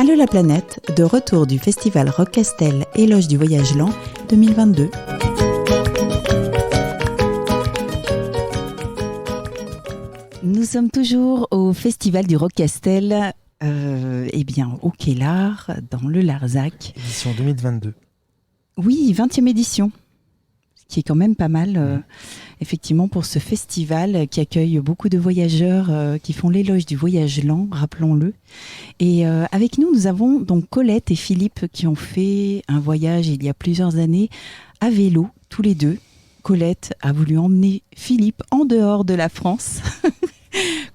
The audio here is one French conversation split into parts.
Salut la planète, de retour du festival Rock Castel Éloge du Voyage Lent 2022. Nous sommes toujours au festival du Rock Castel, au Quai Lart, dans le Larzac. Édition 2022. Oui, 20e édition, ce qui est quand même pas mal, effectivement, pour ce festival qui accueille beaucoup de voyageurs qui font l'éloge du voyage lent, rappelons-le. Et avec nous avons donc Colette et Philippe qui ont fait un voyage il y a plusieurs années à vélo, tous les deux. Colette a voulu emmener Philippe en dehors de la France.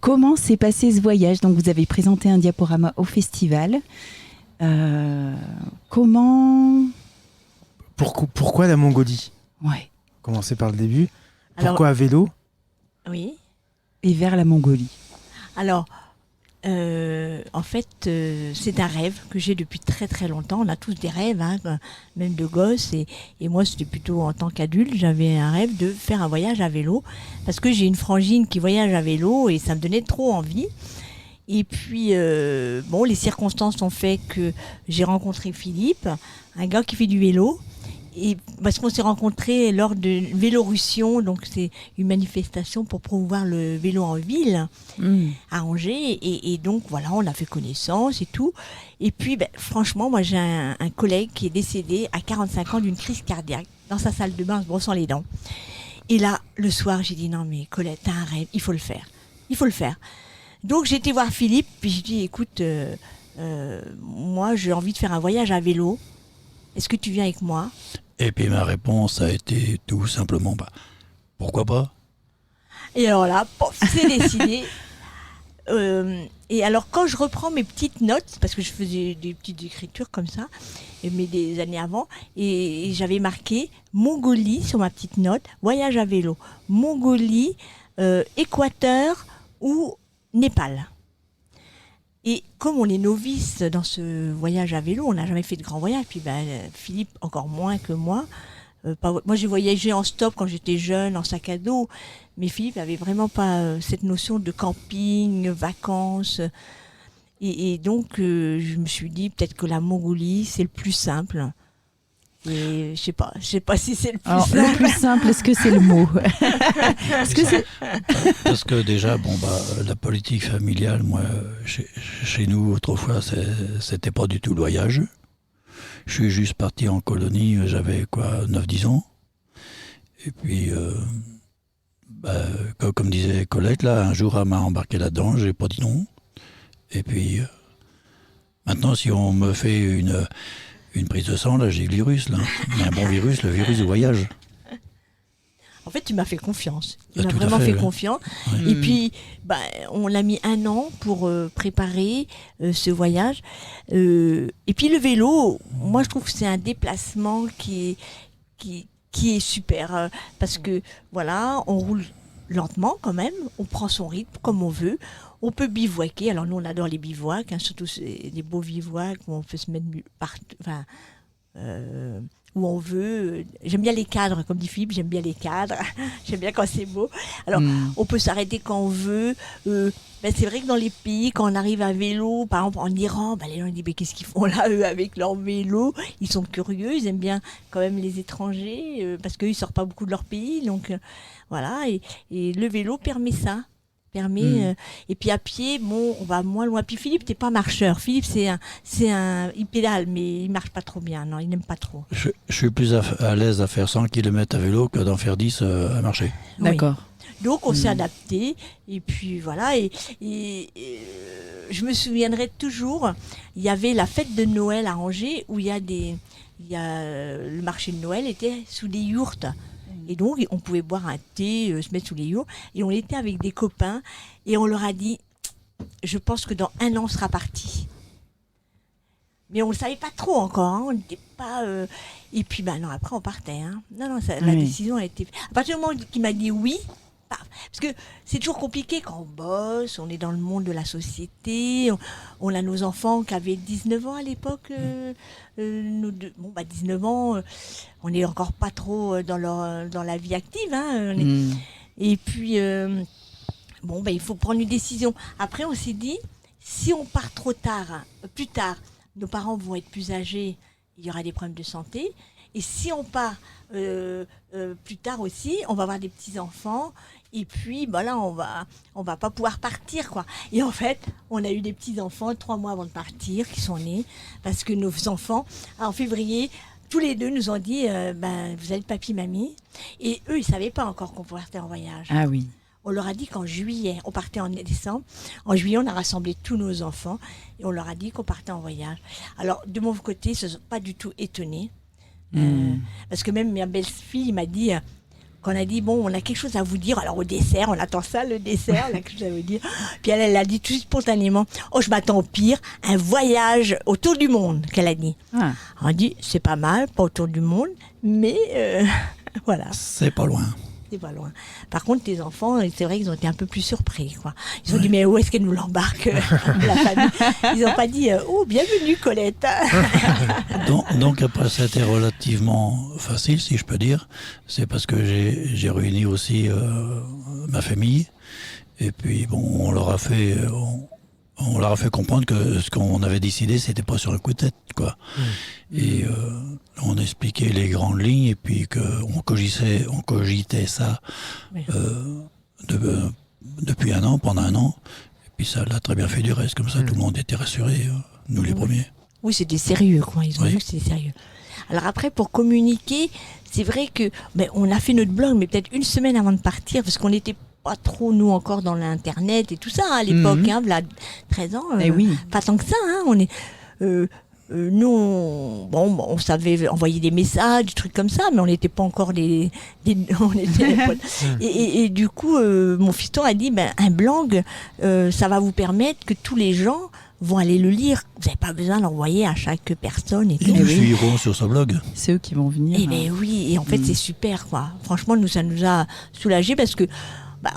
Comment s'est passé ce voyage ? Donc vous avez présenté un diaporama au festival. Pourquoi la Mongolie ? Ouais. Commencer par le début. Alors, pourquoi à vélo ? oui. Et vers la Mongolie. Alors, en fait, c'est un rêve que j'ai depuis très très longtemps. On a tous des rêves, hein, même de gosses. Et moi, c'était plutôt en tant qu'adulte, j'avais un rêve de faire un voyage à vélo. Parce que j'ai une frangine qui voyage à vélo et ça me donnait trop envie. Et puis, les circonstances ont fait que j'ai rencontré Philippe, un gars qui fait du vélo. Et parce qu'on s'est rencontrés lors de Vélorussion, donc c'est une manifestation pour promouvoir le vélo en ville à Angers. Et donc voilà, on a fait connaissance et tout. Et puis franchement, moi j'ai un collègue qui est décédé à 45 ans d'une crise cardiaque dans sa salle de bain en se brossant les dents. Et là, le soir, j'ai dit non mais Colette, t'as un rêve, il faut le faire. Il faut le faire. Donc j'ai été voir Philippe, puis j'ai dit écoute, moi j'ai envie de faire un voyage à vélo. Est-ce que tu viens avec moi ? Et puis ma réponse a été tout simplement, pourquoi pas ? Et alors là, pof, c'est décidé. Et alors quand je reprends mes petites notes, parce que je faisais des petites écritures comme ça, mais des années avant, et j'avais marqué Mongolie sur ma petite note, voyage à vélo, Mongolie, Équateur ou Népal. Et comme on est novice dans ce voyage à vélo, on n'a jamais fait de grand voyage. Puis Philippe encore moins que moi. Moi j'ai voyagé en stop quand j'étais jeune, en sac à dos. Mais Philippe n'avait vraiment pas cette notion de camping, vacances. Et donc je me suis dit peut-être que la Mongolie c'est le plus simple. Et je sais pas si c'est le plus simple. Le plus simple, est-ce que c'est le mot ? Parce que déjà, la politique familiale, moi, chez nous, autrefois, c'était pas du tout le voyage. Je suis juste parti en colonie, j'avais 9-10 ans. Et puis, comme disait Colette, là, un jour, elle m'a embarqué là-dedans, j'ai pas dit non. Et puis, maintenant, si on me fait une prise de sang, là, j'ai le virus, là. Un bon virus, le virus du voyage. En fait, tu m'as fait confiance. Tu m'as Tout vraiment fait ouais. confiance. Ouais. Et puis, on a mis 1 an pour préparer ce voyage. Et puis, le vélo, moi, je trouve que c'est un déplacement qui est super. Parce que, voilà, on roule lentement quand même. On prend son rythme comme on veut. On peut bivouaquer. Alors, nous, on adore les bivouacs, hein, surtout les beaux bivouacs où on peut se mettre partout. Enfin, où on veut. J'aime bien les cadres, comme dit Philippe, j'aime bien les cadres. J'aime bien quand c'est beau. Alors, on peut s'arrêter quand on veut. C'est vrai que dans les pays, quand on arrive à vélo, par exemple en Iran, les gens disent qu'est-ce qu'ils font là, eux, avec leur vélo ? Ils sont curieux, ils aiment bien quand même les étrangers, parce qu'eux, ils sortent pas beaucoup de leur pays. Donc, voilà. Et le vélo permet ça. Et puis à pied, on va moins loin. Puis Philippe, t'es pas marcheur. Philippe, il pédale, mais il marche pas trop bien. Non, il n'aime pas trop. Je suis plus à l'aise à faire 100 km à vélo que d'en faire 10 à marcher. D'accord. Oui. Donc on s'est adapté. Et puis voilà. Et je me souviendrai toujours, il y avait la fête de Noël à Angers où le marché de Noël était sous des yourtes. Et donc, on pouvait boire un thé, se mettre sous les yourtes. Et on était avec des copains. Et on leur a dit, je pense que dans 1 an, on sera partis. Mais on ne le savait pas trop encore. Hein. On n'était pas... Et puis, non, après, on partait. Hein. Non, la décision a été... À partir du moment qu'il m'a dit oui, parce que c'est toujours compliqué quand on bosse, on est dans le monde de la société, on a nos enfants qui avaient 19 ans à l'époque, 19 ans, on n'est encore pas trop dans la vie active, hein, et puis il faut prendre une décision. Après on s'est dit, si on part trop tard, plus tard, nos parents vont être plus âgés, il y aura des problèmes de santé. Et si on part plus tard aussi, on va avoir des petits-enfants. Et puis, là, on va pas pouvoir partir, quoi. Et en fait, on a eu des petits-enfants 3 mois avant de partir, qui sont nés. Parce que nos enfants, en février, tous les deux nous ont dit, vous êtes papy, mamie. Et eux, ils savaient pas encore qu'on partait en voyage. Ah oui. On leur a dit qu'en juillet, on partait en décembre. En juillet, on a rassemblé tous nos enfants et on leur a dit qu'on partait en voyage. Alors, de mon côté, ils ne se sont pas du tout étonnés. Parce que même ma belle-fille m'a dit, qu'on a dit, bon, on a quelque chose à vous dire. Alors, au dessert, on attend ça, le dessert, on a quelque chose à vous dire. Puis elle a dit tout spontanément, oh, je m'attends au pire, un voyage autour du monde, qu'elle a dit. Ah. On a dit, c'est pas mal, pas autour du monde, mais voilà. C'est pas loin. C'est pas loin. Par contre, tes enfants, c'est vrai qu'ils ont été un peu plus surpris, quoi. Ils ont dit, mais où est-ce qu'elle nous l'embarque, la famille? Ils n'ont pas dit, oh, bienvenue, Colette. Donc après, ça a été relativement facile, si je peux dire. C'est parce que j'ai réuni aussi ma famille. Et puis, bon, on leur a fait comprendre que ce qu'on avait décidé, c'était pas sur un coup de tête, quoi. Et on expliquait les grandes lignes et puis qu'on cogitait ça depuis un an, pendant un an. Et puis ça l'a très bien fait du reste. Comme ça, tout le monde était rassuré, nous les premiers. Oui, c'était sérieux, quoi. Ils ont vu que c'était sérieux. Alors après, pour communiquer, c'est vrai que on a fait notre blog, mais peut-être une semaine avant de partir, parce qu'on n'était pas trop, nous, encore dans l'Internet et tout ça, à l'époque, là, 13 ans. Oui. Pas tant que ça, on est... nous, on savait envoyer des messages, des trucs comme ça, mais on n'était pas encore on était et du coup, mon fiston a dit, un blog, ça va vous permettre que tous les gens vont aller le lire. Vous n'avez pas besoin d'envoyer à chaque personne. Et Ils nous suivront sur ce blog. C'est eux qui vont venir. Oui, et en fait, c'est super, quoi. Franchement, ça nous a soulagés parce que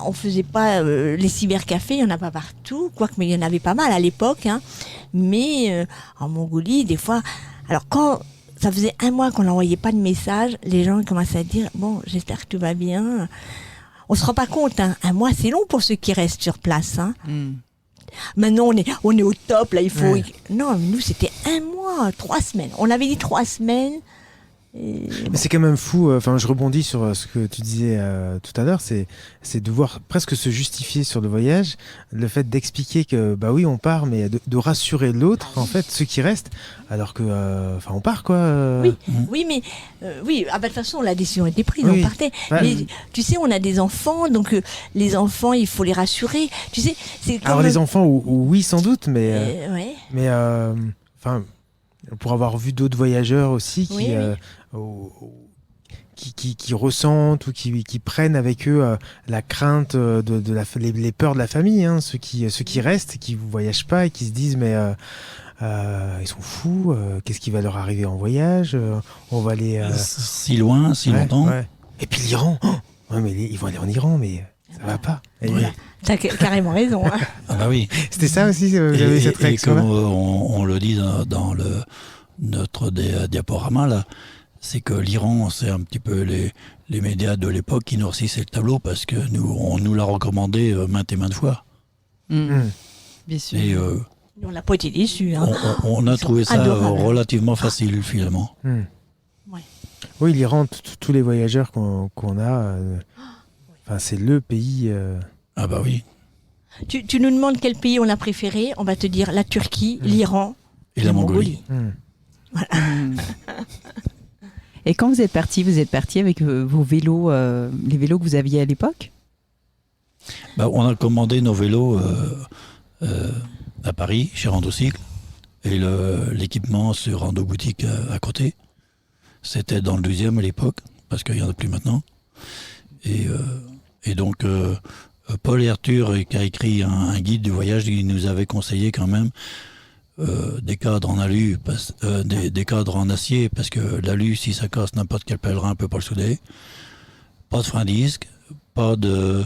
on faisait pas les cybercafés, il y en a pas partout, quoique, mais il y en avait pas mal à l'époque, mais en Mongolie, des fois, alors quand ça faisait 1 mois qu'on n'envoyait pas de message, les gens commençaient à dire, bon, j'espère que tout va bien. On se rend pas compte, 1 mois, c'est long pour ceux qui restent sur place. Maintenant, on est au top, là, il faut... Ouais. Non, nous, c'était 1 mois, 3 semaines. On avait dit 3 semaines. Mais c'est quand même fou, je rebondis sur ce que tu disais tout à l'heure, c'est devoir presque se justifier sur le voyage, le fait d'expliquer que oui on part, mais de rassurer l'autre, en fait, ceux qui restent, alors que on part, quoi. Oui, mais de toute façon la décision était prise, Oui. on partait. Ouais. Mais tu sais, on a des enfants, donc les enfants, il faut les rassurer. Tu sais, c'est comme... Alors les enfants, oui sans doute, mais ouais. pour avoir vu d'autres voyageurs aussi qui ressentent ou qui prennent avec eux la crainte les peurs de la famille, ceux qui restent, qui ne voyagent pas et qui se disent mais ils sont fous, qu'est-ce qui va leur arriver en voyage, on va aller si loin, si longtemps. ouais. Et puis l'Iran, mais ils vont aller en Iran, mais ça va pas. Et Oui. T'as carrément raison. Ah bah oui. c'était ça aussi, vous avez cette Et réaction comme on le dit dans notre diaporama là, c'est que l'Iran, c'est un petit peu les médias de l'époque qui noircissaient le tableau parce que on nous l'a recommandé maintes et maintes fois. Bien sûr. Et On n'a pas été déçus. on a Ils sont trouvé ça adorables. relativement facile finalement. Ouais. Oui, l'Iran, tous les voyageurs qu'on a, c'est le pays. Ah bah oui. Tu nous demandes quel pays on a préféré, on va te dire la Turquie, l'Iran Et la Mongolie. Et quand vous êtes parti avec vos vélos, les vélos que vous aviez à l'époque? On a commandé nos vélos à Paris, chez Randocycle, et l'équipement sur Rando Boutique à côté. C'était dans le 12e à l'époque, parce qu'il n'y en a plus maintenant. Et donc, Paul et Arthur, qui a écrit un guide du voyage, il nous avait conseillé quand même des cadres en alu, des cadres en acier, parce que l'alu, si ça casse, n'importe quel pèlerin ne peut pas le souder. Pas de frein disque, pas de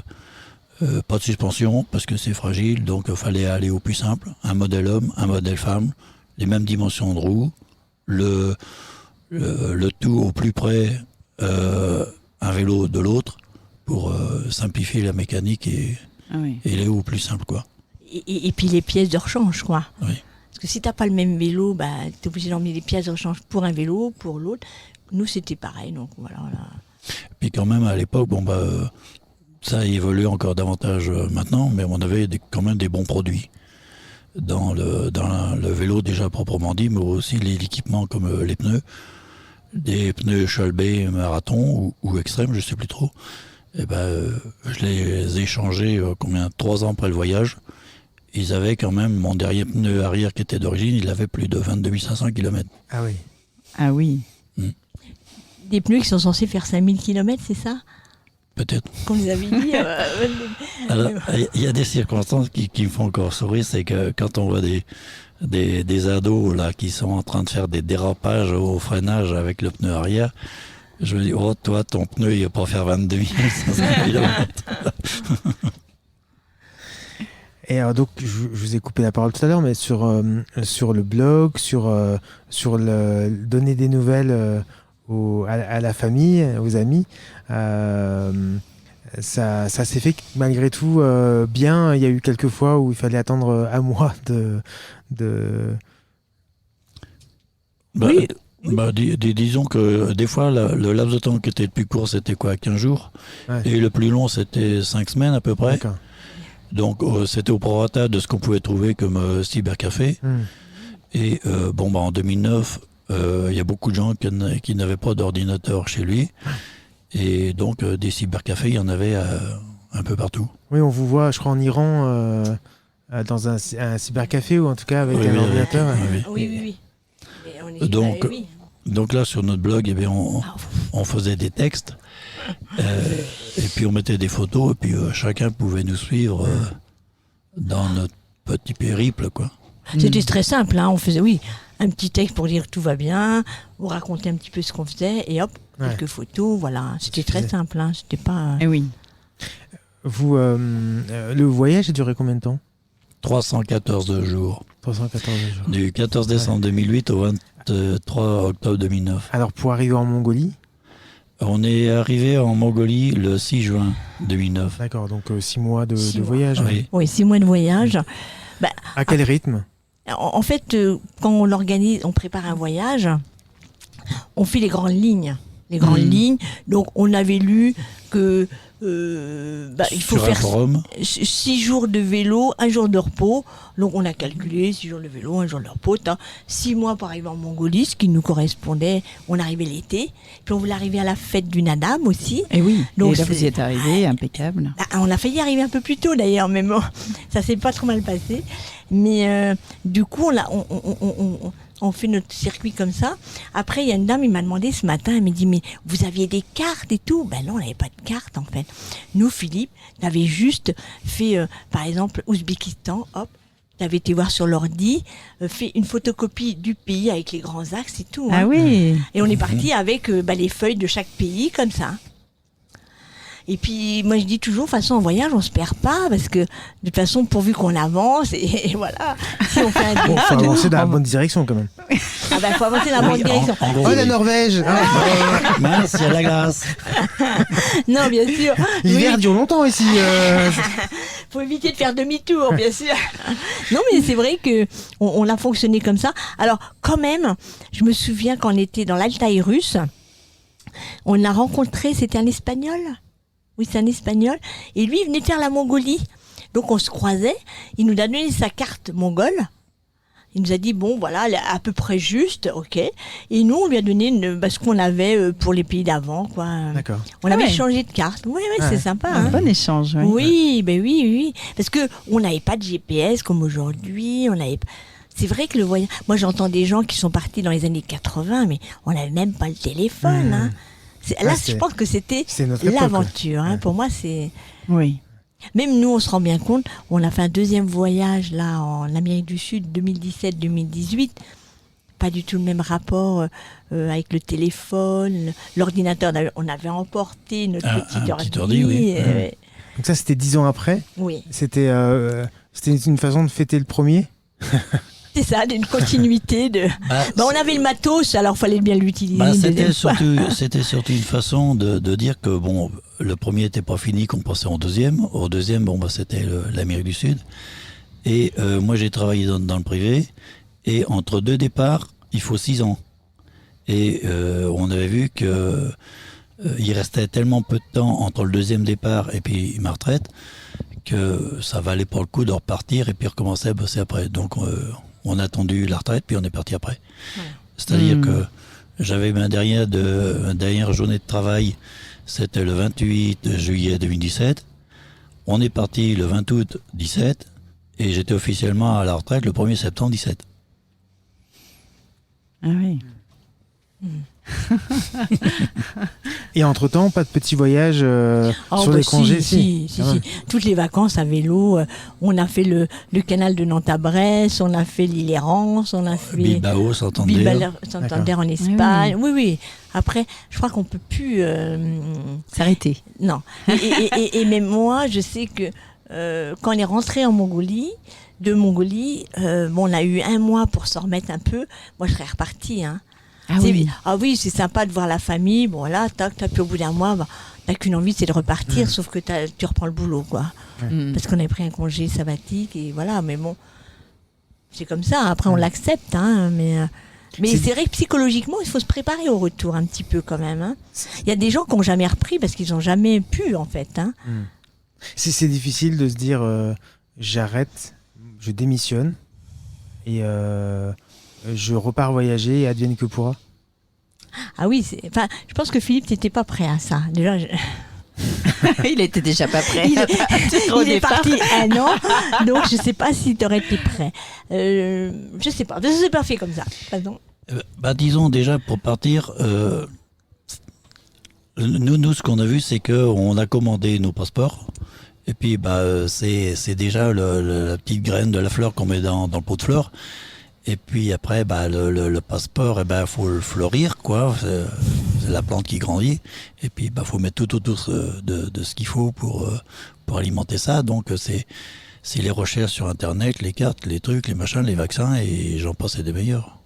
suspension, parce que c'est fragile, donc il fallait aller au plus simple. Un modèle homme, un modèle femme, les mêmes dimensions de roues, le tout au plus près, un vélo de l'autre, pour simplifier la mécanique et aller au plus simple, quoi. et puis les pièces de rechange, quoi. Oui. Parce que si t'as pas le même vélo, bah, t'es obligé d'emmener des pièces de rechange pour un vélo, pour l'autre. Nous, c'était pareil, donc voilà. Puis quand même, à l'époque, ça a évolué encore davantage maintenant, mais on avait quand même des bons produits dans le vélo déjà proprement dit, mais aussi l'équipement comme les pneus, des pneus Cholbey marathon ou extrême, je sais plus trop. Et je les ai changés 3 ans après le voyage. Ils avaient quand même, mon dernier pneu arrière qui était d'origine, il avait plus de 22 500 km. Ah oui. Ah oui. Des pneus qui sont censés faire 5000 km, c'est ça? Peut-être. Qu'on les avait dit. Alors, il y a des circonstances qui me font encore sourire, c'est que quand on voit des ados là, qui sont en train de faire des dérapages au freinage avec le pneu arrière, je me dis, oh toi, ton pneu, il va pas faire 22 500 km. Et alors donc, je vous ai coupé la parole tout à l'heure, mais sur le blog, sur donner des nouvelles à la famille, aux amis, ça s'est fait malgré tout bien. Il y a eu quelques fois où il fallait attendre un mois Oui. Disons que des fois, le laps de temps qui était le plus court, c'était 15 jours. Ouais. Et le plus long, c'était 5 semaines à peu près. D'accord. Donc, c'était au prorata de ce qu'on pouvait trouver comme cybercafé. Et en 2009, il y a beaucoup de gens qui n'avaient pas d'ordinateur chez lui. Et donc, des cybercafés, il y en avait un peu partout. Oui, on vous voit, je crois, en Iran, dans un cybercafé, ou en tout cas avec un ordinateur. Oui. Donc là, sur notre blog, on faisait des textes, et puis on mettait des photos, et puis chacun pouvait nous suivre dans notre petit périple, quoi. C'était très simple, hein. On faisait, un petit texte pour dire que tout va bien, on racontait un petit peu ce qu'on faisait, et hop, quelques photos, voilà. C'était très simple, hein. C'était pas... oui. Vous, le voyage a duré combien de temps? 314 jours. 314 jours. Du 14 décembre 2008 au 23 octobre 2009. Alors, pour arriver en Mongolie? On est arrivé en Mongolie le 6 juin 2009. D'accord, donc 6 mois de voyage. Oui. 6 mois de voyage. À quel rythme? En fait, quand on l'organise, on prépare un voyage, on fait les grandes lignes. Donc, on avait lu que il faut faire 6 jours de vélo, 1 jour de repos. Donc, on a calculé 6 jours de vélo, 1 jour de repos. 6 mois pour arriver en Mongolie, ce qui nous correspondait. On arrivait l'été. Puis, on voulait arriver à la fête du Nadam aussi. Et oui, donc, et là, vous y êtes arrivé, impeccable. On a failli arriver un peu plus tôt, d'ailleurs, mais bon, ça s'est pas trop mal passé. Mais du coup, on fait notre circuit comme ça. Après, il y a une dame, il m'a demandé ce matin, elle m'a dit, mais vous aviez des cartes et tout? Ben non, on n'avait pas de carte, en fait. Nous, Philippe, t'avais juste fait, par exemple, Ouzbékistan, hop, t'avais été voir sur l'ordi, fait une photocopie du pays avec les grands axes et tout. Ah oui. Et on est parti avec les feuilles de chaque pays, comme ça. Et puis, moi, je dis toujours, de toute façon, en voyage, on se perd pas, parce que, de toute façon, pourvu qu'on avance, et voilà. Si on fait un Bon, faut avancer dans la bonne direction, quand même. Ah ben, faut avancer dans la bonne direction. Oh, la Norvège! Mince, il y a la glace. Non, bien sûr. L'hiver dure longtemps, ici. Faut éviter de faire demi-tour, bien sûr. Non, mais c'est vrai que on a fonctionné comme ça. Alors, quand même, je me souviens quand on était dans l'Altaï russe, on a rencontré, c'était un Espagnol. Oui, c'est un Espagnol. Et lui, il venait faire la Mongolie. Donc, on se croisait. Il nous a donné sa carte mongole. Il nous a dit, bon, voilà, elle est à peu près juste, ok. Et nous, on lui a donné ce qu'on avait pour les pays d'avant, quoi. D'accord. On avait changé de carte. Oui, c'est sympa. Un bon échange, oui. Oui. Parce que on n'avait pas de GPS comme aujourd'hui. C'est vrai que le voyage... Moi, j'entends des gens qui sont partis dans les années 80, mais on n'avait même pas le téléphone, hein. Là, je pense que c'était l'aventure. Hein. Pour moi, c'est... Oui. Même nous, on se rend bien compte, on a fait un deuxième voyage là en Amérique du Sud, 2017-2018. Pas du tout le même rapport avec le téléphone, l'ordinateur. On avait emporté notre petit ordi. Oui. Donc ça, c'était 10 ans après. Oui. C'était une façon de fêter le premier. C'est ça, d'une continuité de. On avait le matos, alors fallait bien l'utiliser. C'était surtout une façon de dire que bon, le premier n'était pas fini, qu'on passait au deuxième. Au deuxième, c'était l'Amérique du Sud. Et moi, j'ai travaillé dans le privé. Et entre 2 départs, il faut 6 ans. Et on avait vu que il restait tellement peu de temps entre le 2e départ et puis ma retraite que ça valait pas le coup de repartir et puis recommencer à bosser après. Donc on a attendu la retraite puis on est parti après. Ouais. C'est-à-dire que j'avais ma dernière journée de travail, c'était le 28 juillet 2017. On est parti le 20 août 17 et j'étais officiellement à la retraite le 1er septembre 17. Ah oui. Et entre-temps, pas de petits voyages sur les congés? Si. Toutes les vacances à vélo. On a fait le canal de Nantes à Brest, on a fait l'île Errance, on a fait Bilbao, Santander en Espagne. Oui. Après, je crois qu'on peut plus s'arrêter. Non. Et même moi, je sais que quand on est rentré en Mongolie, on a eu 1 mois pour se remettre un peu. Moi, je serais repartie, hein. Ah oui, c'est sympa de voir la famille. Bon, là, puis au bout d'1 mois, t'as qu'une envie, c'est de repartir, sauf que tu reprends le boulot, quoi. Parce qu'on avait pris un congé sabbatique, et voilà, mais bon, c'est comme ça. Après, on l'accepte, hein, mais c'est vrai que psychologiquement, il faut se préparer au retour un petit peu quand même. Hein. Il y a des gens qui n'ont jamais repris parce qu'ils n'ont jamais pu, en fait. Hein. C'est difficile de se dire, j'arrête, je démissionne, et... je repars voyager et advienne que pourra. Ah oui, je pense que Philippe n'était pas prêt à ça. Déjà, il était déjà pas prêt. Il est parti 1 an, donc je ne sais pas s'il aurait été prêt. Je ne sais pas, ça s'est pas fait comme ça. Pardon. Disons déjà pour partir, nous ce qu'on a vu c'est qu'on a commandé nos passeports. Et puis c'est déjà la petite graine de la fleur qu'on met dans le pot de fleurs. Et puis après, le passeport, faut le fleurir, quoi. C'est la plante qui grandit. Et puis, faut mettre tout autour de ce qu'il faut pour alimenter ça. Donc, c'est les recherches sur Internet, les cartes, les trucs, les machins, les vaccins, et j'en passe des meilleurs.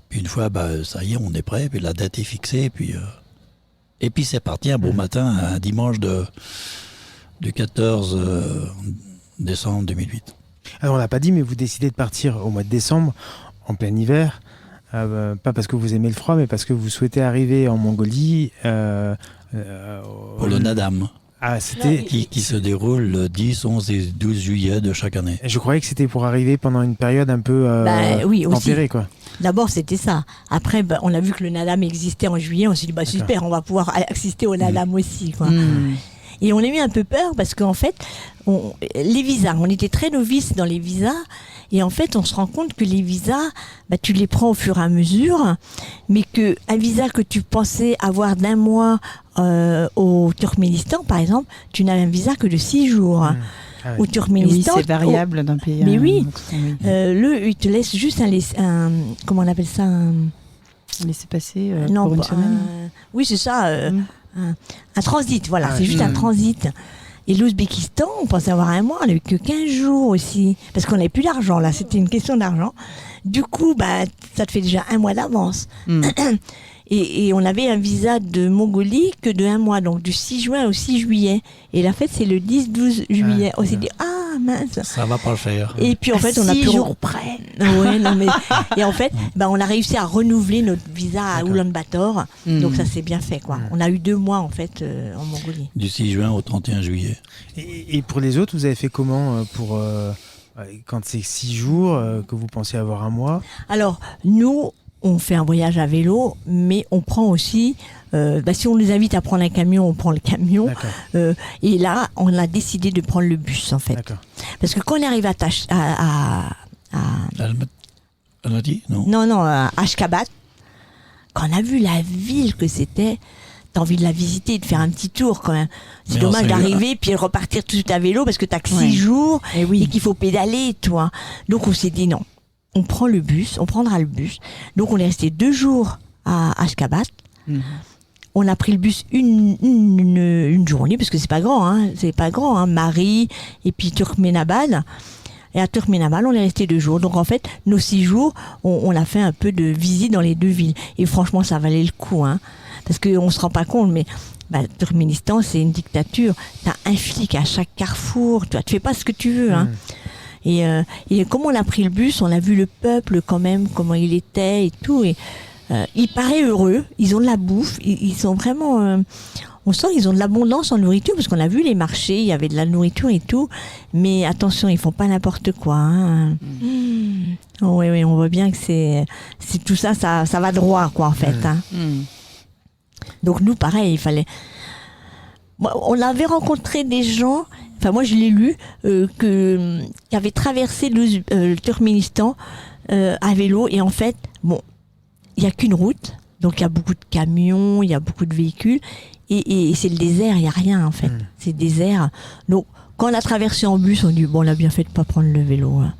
Puis une fois, ça y est, on est prêt. Puis la date est fixée. Et puis c'est parti un beau matin, un dimanche du 14 décembre 2008. Alors on l'a pas dit, mais vous décidez de partir au mois de décembre, en plein hiver, pas parce que vous aimez le froid, mais parce que vous souhaitez arriver en Mongolie. Pour le Nadam. Ah, c'était... Qui se déroule le 10, 11 et 12 juillet de chaque année. Je croyais que c'était pour arriver pendant une période un peu tempérée, quoi. D'abord, c'était ça. Après, on a vu que le Nadam existait en juillet. On s'est dit, super, on va pouvoir assister au Nadam aussi, quoi. Et on a eu un peu peur parce qu'en fait, les visas, on était très novices dans les visas. Et en fait, on se rend compte que les visas, tu les prends au fur et à mesure. Mais qu'un visa que tu pensais avoir d'1 mois au Turkménistan, par exemple, tu n'as un visa que de 6 jours. Au Turkménistan. Oui, c'est variable d'un pays à mais un oui, autre. il te laisse juste un comment on appelle ça, laisser passer pour une semaine. Oui, c'est ça. Un transit, voilà, c'est juste un transit. Et l'Ouzbékistan, on pensait avoir 1 mois, on n'a eu que 15 jours aussi, parce qu'on n'avait plus d'argent, là, c'était une question d'argent. Du coup, ça te fait déjà 1 mois d'avance. Et on avait un visa de Mongolie que de 1 mois, donc du 6 juin au 6 juillet. Et la fête, c'est le 10-12 juillet. On s'est dit, mince. Ça va pas le faire. Et puis en fait, on a 6 jours près. Ouais, non mais et en fait, on a réussi à renouveler notre visa à Oulan-Bator. Donc ça s'est bien fait, quoi. On a eu 2 mois en fait en Mongolie. Du 6 juin au 31 juillet. Et pour les autres, vous avez fait comment pour quand c'est 6 jours que vous pensez avoir 1 mois? Alors nous, on fait un voyage à vélo, mais on prend aussi, si on nous invite à prendre un camion, on prend le camion. Et là, on a décidé de prendre le bus, en fait. Parce que quand on est arrivé à Ashgabat, quand on a vu la ville que c'était, t'as envie de la visiter, de faire un petit tour quand même. C'est dommage d'arriver puis repartir tout de suite à vélo parce que t'as que 6 jours et qu'il faut pédaler, toi. Donc on s'est dit non. On prend le bus, on prendra le bus. Donc on est resté 2 jours à Ashgabat. On a pris le bus une journée parce que c'est pas grand, Marie et puis Turkmenabad. Et à Turkmenabad, on est resté 2 jours. Donc en fait, nos 6 jours, on a fait un peu de visite dans les 2 villes. Et franchement, ça valait le coup, parce qu'on se rend pas compte, mais Turkménistan, c'est une dictature. T'as un flic à chaque carrefour. Tu fais pas ce que tu veux, Et comme on a pris le bus, on a vu le peuple quand même, comment il était et tout. Et ils paraissent heureux, ils ont de la bouffe, ils sont vraiment... on sent qu'ils ont de l'abondance en nourriture, parce qu'on a vu les marchés, il y avait de la nourriture et tout. Mais attention, ils font pas n'importe quoi. Hein. Oui, on voit bien que c'est tout ça, ça va droit, quoi, en fait. Hein. Donc nous, pareil, il fallait... On avait rencontré des gens, enfin moi je l'ai lu, qui avaient traversé le Turkménistan à vélo. Et en fait, bon, il n'y a qu'une route, donc il y a beaucoup de camions, il y a beaucoup de véhicules. Et c'est le désert, il n'y a rien en fait. C'est le désert. Donc quand on a traversé en bus, on dit bon, on a bien fait de ne pas prendre le vélo. Hein.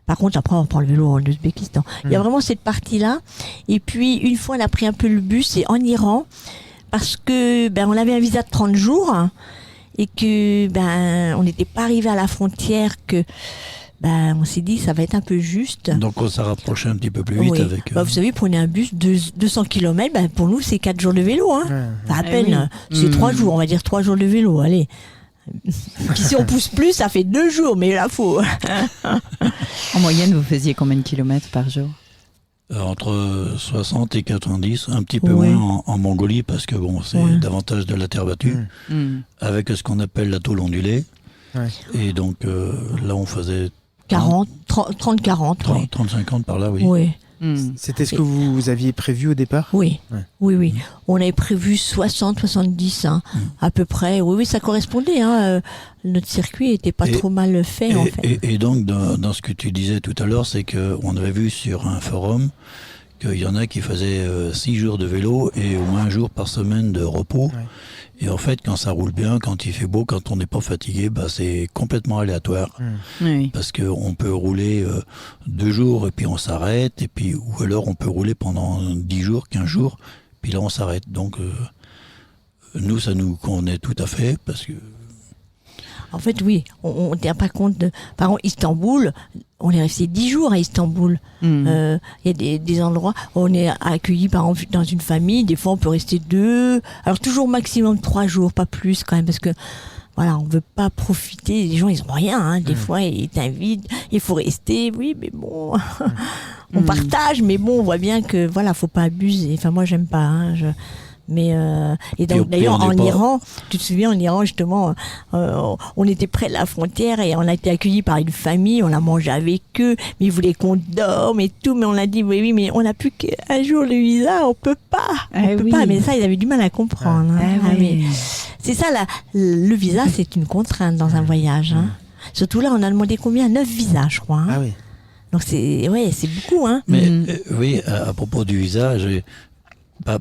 Par contre, après, on prend le vélo en Ouzbékistan. Il y a vraiment cette partie-là. Et puis, une fois, on a pris un peu le bus, c'est en Iran, parce que on avait un visa de 30 jours et que on n'était pas arrivé à la frontière, que on s'est dit ça va être un peu juste. Donc on s'est rapproché un petit peu plus vite avec... vous savez, prenez un bus de 200 km, pour nous c'est 4 jours de vélo. Hein. Enfin, à peine, c'est 3 jours, on va dire 3 jours de vélo, allez. Puis si on pousse plus, ça fait 2 jours, mais là faut... En moyenne, vous faisiez combien de kilomètres par jour ? Entre 60 et 90, un petit peu moins en Mongolie, parce que c'est davantage de la terre battue, avec ce qu'on appelle la tôle ondulée. Ouais. Et donc là on faisait 40, 30-40. 30-50 par là, oui. C'était ce que vous aviez prévu au départ ? Oui. On avait prévu 60-70, à peu près. Oui, ça correspondait. Notre circuit n'était pas trop mal fait, en fait. Et donc, dans ce que tu disais tout à l'heure, c'est qu'on avait vu sur un forum qu'il y en a qui faisaient 6 jours de vélo et au moins 1 jour par semaine de repos. Ouais. Et en fait, quand ça roule bien, quand il fait beau, quand on n'est pas fatigué, c'est complètement aléatoire. Oui. Parce qu'on peut rouler 2 jours et puis on s'arrête, et puis, ou alors on peut rouler pendant 10 jours, 15 jours, puis là on s'arrête. Donc nous, ça nous convenait tout à fait, parce que... En fait, oui, on ne tient pas compte de... Par exemple, Istanbul, on est resté 10 jours à Istanbul. Il y a des endroits où on est accueilli, par exemple, dans une famille. Des fois, on peut rester 2. Alors, toujours maximum 3 jours, pas plus quand même, parce que, voilà, on ne veut pas profiter. Les gens, ils n'ont rien, des fois, ils t'invitent, il faut rester. Oui, mais bon, on partage, mais bon, on voit bien que, voilà, faut pas abuser. Enfin, moi, j'aime pas, Mais et donc, d'ailleurs en Iran, tu te souviens, en Iran justement, on était près de la frontière et on a été accueillis par une famille, on a mangé avec eux, mais ils voulaient qu'on dorme et tout, mais on a dit oui, mais on n'a plus qu'un jour le visa, on peut pas, peut pas. Mais ça, ils avaient du mal à comprendre. Mais c'est ça, le visa, c'est une contrainte dans un voyage. Surtout là, on a demandé combien ? 9 visas, je crois. Ah oui. Donc c'est beaucoup. Mais oui, à propos du visa,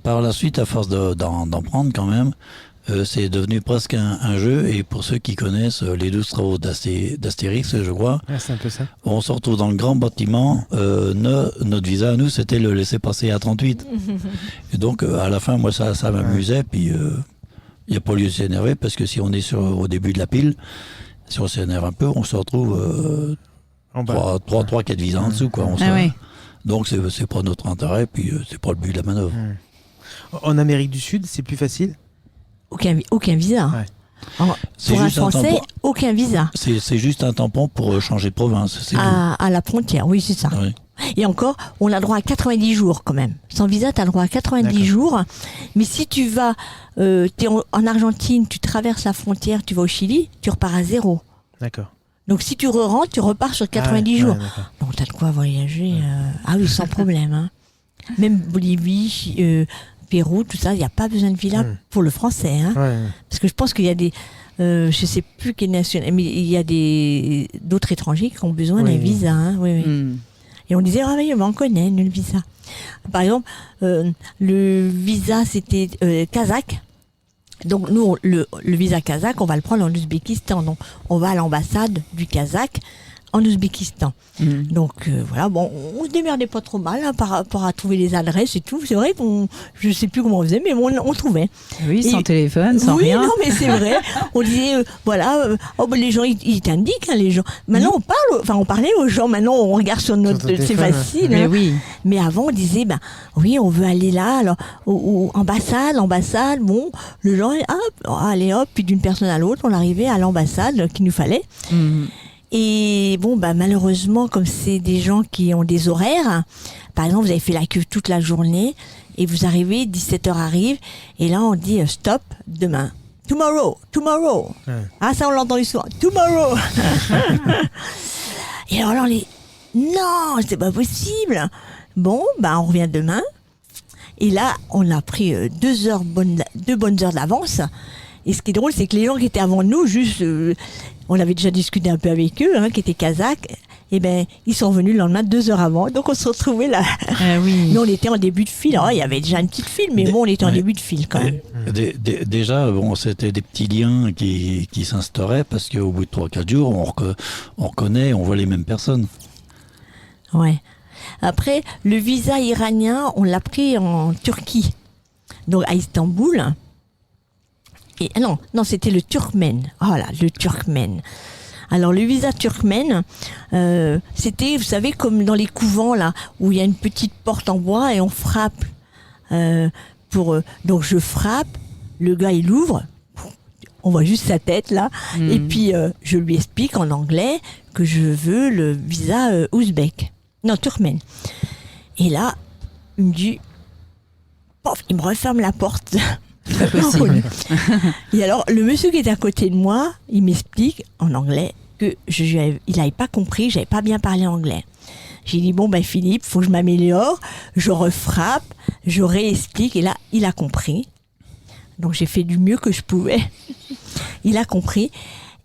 par la suite, à force d'en prendre quand même, c'est devenu presque un jeu. Et pour ceux qui connaissent les 12 travaux d'Astérix, je crois, c'est un peu ça. On se retrouve dans le grand bâtiment. Notre visa à nous, c'était le laisser-passer à 38. Et donc, à la fin, moi, ça m'amusait. Puis, il n'y a pas lieu de s'énerver, parce que si on est au début de la pile, si on s'énerve un peu, on se retrouve 3-4 visas en dessous, quoi. Donc, c'est pas notre intérêt, puis c'est pas le but de la manœuvre. En Amérique du Sud, c'est plus facile ? Aucun visa. Ouais. Pour un Français, aucun visa. C'est juste un tampon pour changer de province. À la frontière, oui, c'est ça. Oui. Et encore, on a droit à 90 jours quand même. Sans visa, tu as le droit à 90 jours. Mais si tu vas, t'es en Argentine, tu traverses la frontière, tu vas au Chili, tu repars à 0. D'accord. Donc si tu rentres, tu repars sur 90 jours. Donc tu as de quoi voyager. Sans problème. Même Bolivie, Pérou, tout ça, il n'y a pas besoin de visa pour le français. Parce que je pense qu'il y a des... je ne sais plus quelle nationalité, mais il y a d'autres étrangers qui ont besoin d'un visa. Et on disait, mais on connaît le visa. Par exemple, le visa, c'était kazakh. Donc nous, le visa kazakh, on va le prendre en Ouzbékistan. Donc on va à l'ambassade du Kazakh en Ouzbékistan. Donc voilà, on se démerdait pas trop mal par rapport à trouver les adresses et tout. C'est vrai qu'on, je sais plus comment on faisait, mais on trouvait. Oui, sans téléphone, sans rien. Oui, non, mais c'est vrai. On disait, les gens, ils t'indiquent, les gens. Maintenant, on parlait aux gens. Maintenant, on regarde sur notre téléphone, c'est facile. Mais oui. Mais avant, on disait, oui, on veut aller là, alors, ambassade, bon, le gens, allez hop, puis d'une personne à l'autre, on arrivait à l'ambassade qu'il nous fallait. Et bon, bah, malheureusement, comme c'est des gens qui ont des horaires, par exemple, vous avez fait la queue toute la journée et vous arrivez, 17h arrive, et là, on dit stop, demain. Tomorrow. Ouais. Ah, ça, on l'a entendu souvent. Tomorrow. Et alors là, non, c'est pas possible. Bon, bah, on revient demain. Et là, on a pris 2 bonnes heures d'avance. Et ce qui est drôle, c'est que les gens qui étaient avant nous, juste, on avait déjà discuté un peu avec eux, qui étaient kazakhs, et ben, ils sont revenus le lendemain 2 heures avant. Donc, on se retrouvait là. Oui. Mais on était en début de file. Alors, il y avait déjà une petite file, mais bon, on était en début de file quand même. Déjà, bon, c'était des petits liens qui s'instauraient parce qu'au bout de 3-4 jours, on reconnaît, on voit les mêmes personnes. Ouais. Après, le visa iranien, on l'a pris en Turquie, donc à Istanbul. Et non, c'était le turkmène. Voilà, le turkmène. Alors le visa turkmène, c'était, vous savez, comme dans les couvents là, où il y a une petite porte en bois et on frappe. Donc je frappe, le gars il ouvre, on voit juste sa tête là, et puis je lui explique en anglais que je veux le visa turkmène. Et là, il me dit, pof, il me referme la porte. Pas possible. Et alors, le monsieur qui est à côté de moi, il m'explique en anglais que il n'avait pas compris, j'avais pas bien parlé anglais. J'ai dit, bon, ben Philippe, faut que je m'améliore, je refrappe, je réexplique, et là, il a compris. Donc, j'ai fait du mieux que je pouvais. Il a compris.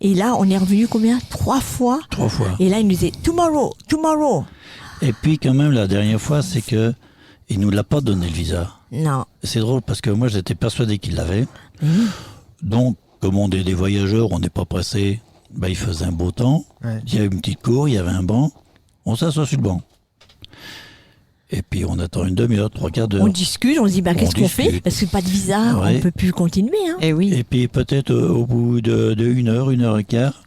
Et là, on est revenu combien ? 3 fois. 3 fois. Et là, il nous disait, tomorrow. Et puis, quand même, la dernière fois, c'est que il nous l'a pas donné le visa. Non. C'est drôle parce que moi, j'étais persuadé qu'il l'avait. Donc, comme on est des voyageurs, on n'est pas pressé. Il faisait un beau temps. Ouais. Il y a une petite cour, il y avait un banc. On s'assoit sur le banc. Et puis, on attend une demi-heure, 3/4 d'heure. On discute, on se dit, qu'est-ce qu'on fait ? Parce que pas de visa, Ouais. on peut plus continuer. Hein. Et oui. Et puis, peut-être au bout de 1 heure et quart,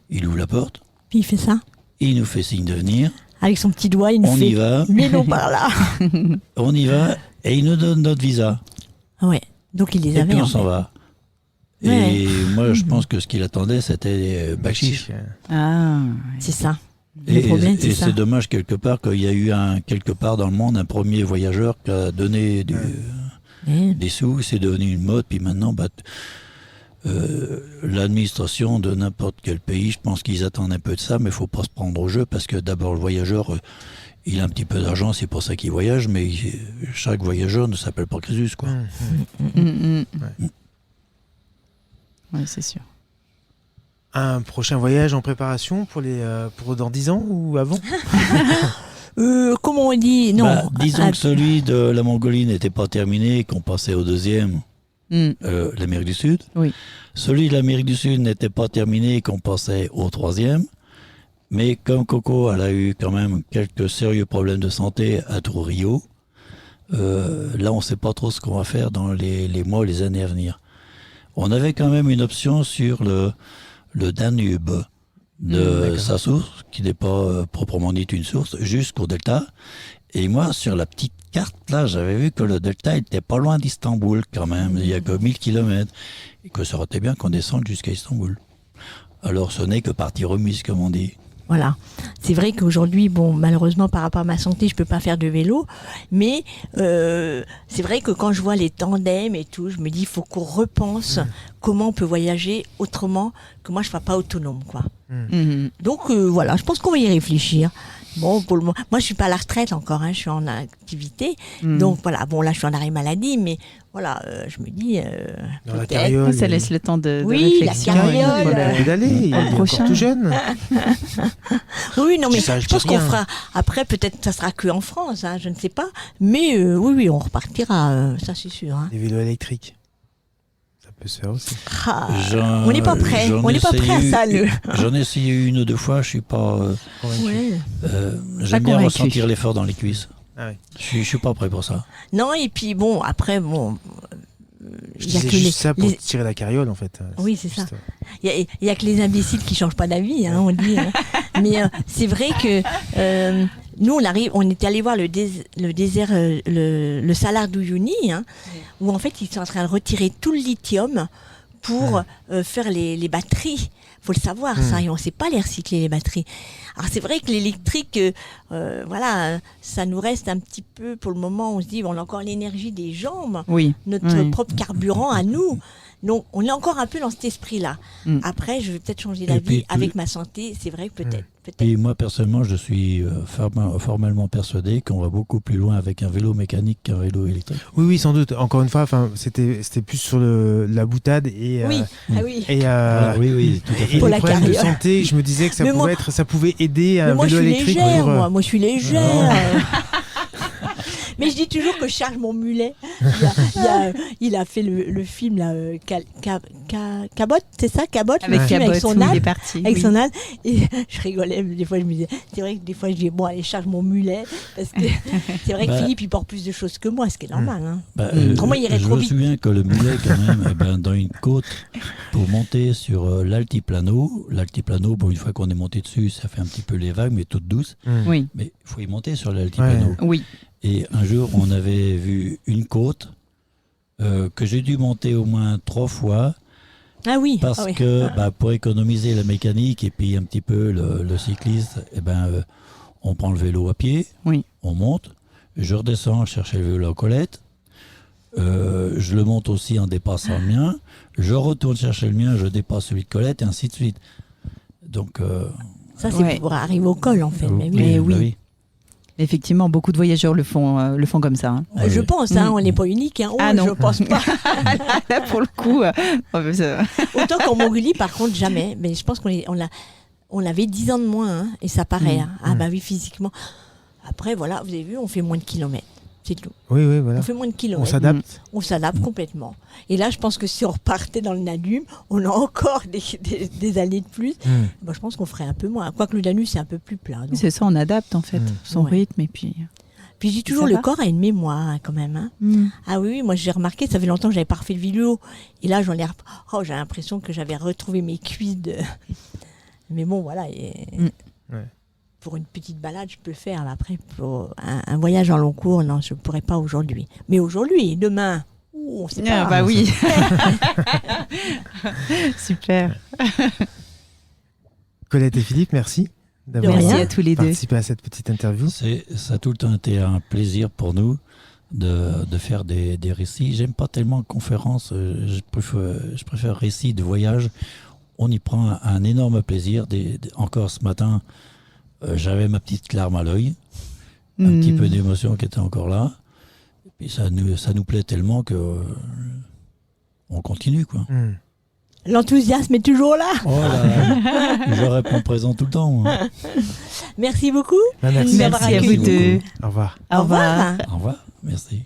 il ouvre la porte. Puis il fait ça. Il nous fait signe de venir. Avec son petit doigt, il nous On fait, y va. mais non par là. On y va et il nous donne notre visa. Ouais. Donc il les Et avait. puis on en s'en fait. va. Ouais. Et moi, je pense que ce qu'il attendait, c'était Bachiche. Ah. C'est ça. Et Le problème, c'est ça. c'est dommage quelque part qu'il y a eu quelque part dans le monde un premier voyageur qui a donné Ouais. des sous, c'est devenu une mode, puis maintenant, l'administration de n'importe quel pays, je pense qu'ils attendent un peu de ça, mais il faut pas se prendre au jeu, parce que d'abord le voyageur, il a un petit peu d'argent, c'est pour ça qu'il voyage, mais chaque voyageur ne s'appelle pas Crésus, quoi. Oui, c'est sûr. Un prochain voyage en préparation pour dans 10 ans ou avant? Comment on dit ? Non. Disons que celui de la Mongolie n'était pas terminé, qu'on passait au deuxième, l'Amérique du Sud. Oui. Celui de l'Amérique du Sud n'était pas terminé, qu'on passait au troisième. Mais comme Coco, elle a eu quand même quelques sérieux problèmes de santé à Trujillo, là, on ne sait pas trop ce qu'on va faire dans les mois, les années à venir. On avait quand même une option sur le Danube de sa source, qui n'est pas proprement dit une source, jusqu'au delta. Et moi, sur la petite carte, là, j'avais vu que le delta était pas loin d'Istanbul quand même. Il y a que 1000 km. Et que ça aurait été bien qu'on descende jusqu'à Istanbul. Alors, ce n'est que partie remise, comme on dit. Voilà. C'est vrai qu'aujourd'hui, bon, malheureusement, par rapport à ma santé, je peux pas faire de vélo. Mais c'est vrai que quand je vois les tandems et tout, je me dis, il faut qu'on repense comment on peut voyager autrement que moi, je ne sois pas autonome, quoi. Donc, voilà, je pense qu'on va y réfléchir. Bon, pour le moment, moi, je suis pas à la retraite encore, je suis en activité. Donc, voilà, bon, là, je suis en arrêt maladie, mais voilà, je me dis... dans la carriole. Ça laisse le temps de Oui, la réflexion. carriole. Il est encore prochain. tout jeune. Oui, non, mais Ça, je pense qu'on rien. fera... Après, peut-être ça sera que en France, je ne sais pas. Mais oui, on repartira, ça c'est sûr. Des vélos électriques. Ça peut se faire aussi. Ah, on n'est pas prêt. On n'est pas prêt à ça, le... J'en ai essayé 1 ou 2 fois, je suis pas... Ouais. j'aime bien convaincu. ressentir l'effort dans les cuisses. Ah oui. Je suis pas prêt pour ça. Non, et puis bon, après, bon... Je il y a disais que juste ça pour les- tirer la carriole, en fait. Oui, c'est ça. juste, Il y a que les imbéciles qui changent pas d'avis, on dit. Mais c'est vrai que nous, on était allé voir le désert, le Salar d'Uyuni, où en fait ils sont en train de retirer tout le lithium pour faire les batteries, faut le savoir ça, et on sait pas les recycler les batteries. Alors c'est vrai que l'électrique, voilà, ça nous reste un petit peu pour le moment. On se dit, on a encore l'énergie des jambes, Oui. notre Oui. propre carburant à nous. Donc on est encore un peu dans cet esprit-là. Après, je vais peut-être changer Et d'avis puis, avec ma santé. C'est vrai que peut-être. Et moi, personnellement, je suis formellement persuadé qu'on va beaucoup plus loin avec un vélo mécanique qu'un vélo électrique. Oui, oui, sans doute. Encore une fois, c'était plus sur la boutade et Oui, ah oui. et, Voilà, oui, tout à fait. et Pour les la problèmes de carrière. santé. Je me disais que ça Mais pouvait moi- ça pouvait aider Mais un moi, je vélo suis électrique légère, pour. moi je suis légère. Mais je dis toujours que je charge mon mulet. Il a fait le film là, Cabot, c'est ça, Cabot, Avec le film Cabot, avec son oui, il âne. est parti. Avec oui. son âne, et je rigolais, des fois je me disais, c'est vrai que des fois je dis, bon allez, charge mon mulet, parce que c'est vrai que Bah, Philippe il porte plus de choses que moi, ce qui est normal. Hein. Bah, Autrement, il irait je trop me vite. souviens que le mulet, quand même, eh ben, dans une côte, pour monter sur l'altiplano, bon, une fois qu'on est monté dessus, ça fait un petit peu les vagues, mais toutes douces. Oui. Mais il faut y monter sur l'altiplano. Oui. Et un jour, on avait vu une côte que j'ai dû monter au moins 3 fois Ah oui, parce ah oui. que pour économiser la mécanique et puis un petit peu le cycliste, on prend le vélo à pied, Oui. on monte, je redescends chercher le vélo à Colette, je le monte aussi en dépassant le mien, je retourne chercher le mien, je dépasse celui de Colette et ainsi de suite. Donc, Ça c'est Ouais. pour arriver au col en fait. Mais oui. Mais oui. bah oui. Effectivement, beaucoup de voyageurs le font comme ça. Hein. Ouais, Je ouais. pense, hein, on n'est pas unique. Hein. Oh, Ah non. Je pense pas. Là, pour le coup, ça- Autant qu'en Mongolie, par contre, jamais. Mais je pense on avait 10 ans de moins, hein, et ça paraît. Hein. Ah bah oui, physiquement. Après, voilà, vous avez vu, on fait moins de kilomètres. C'est tout. Oui, oui, voilà. On fait moins de On kilomètres. s'adapte. On s'adapte complètement. Et là, je pense que si on repartait dans le Danube, on a encore des années de plus. Moi, je pense qu'on ferait un peu moins. Quoique le Danube, c'est un peu plus plat. donc. c'est ça, on adapte en fait son Ouais. rythme et puis. Puis je dis toujours, Ça le va corps a une mémoire hein, quand même. Hein. Ah oui, moi j'ai remarqué, ça fait longtemps que j'avais pas refait le vidéo. Et là, j'ai l'impression que j'avais retrouvé mes cuisses de... Mais bon, voilà. Ouais. Pour une petite balade, je peux le faire. Mais après, pour un voyage en long cours, non, je ne pourrais pas aujourd'hui. Mais aujourd'hui, demain, on sait pas. Ah, bah oui. Super. Colette et Philippe, merci De d'avoir rien. Merci à tous les deux. participé à cette petite interview. Ça a tout le temps été un plaisir pour nous de faire des récits. J'aime pas tellement conférences, je préfère récits de voyage. On y prend un énorme plaisir. Encore ce matin, j'avais ma petite larme à l'œil, un petit peu d'émotion qui était encore là. Et puis ça nous plaît tellement que on continue, quoi. L'enthousiasme est toujours là. Oh là là, je réponds présent tout le temps, moi. Merci beaucoup. Bah, merci. Merci à Merci à accueilli. vous deux. Au revoir. Au revoir. revoir. Au revoir, merci.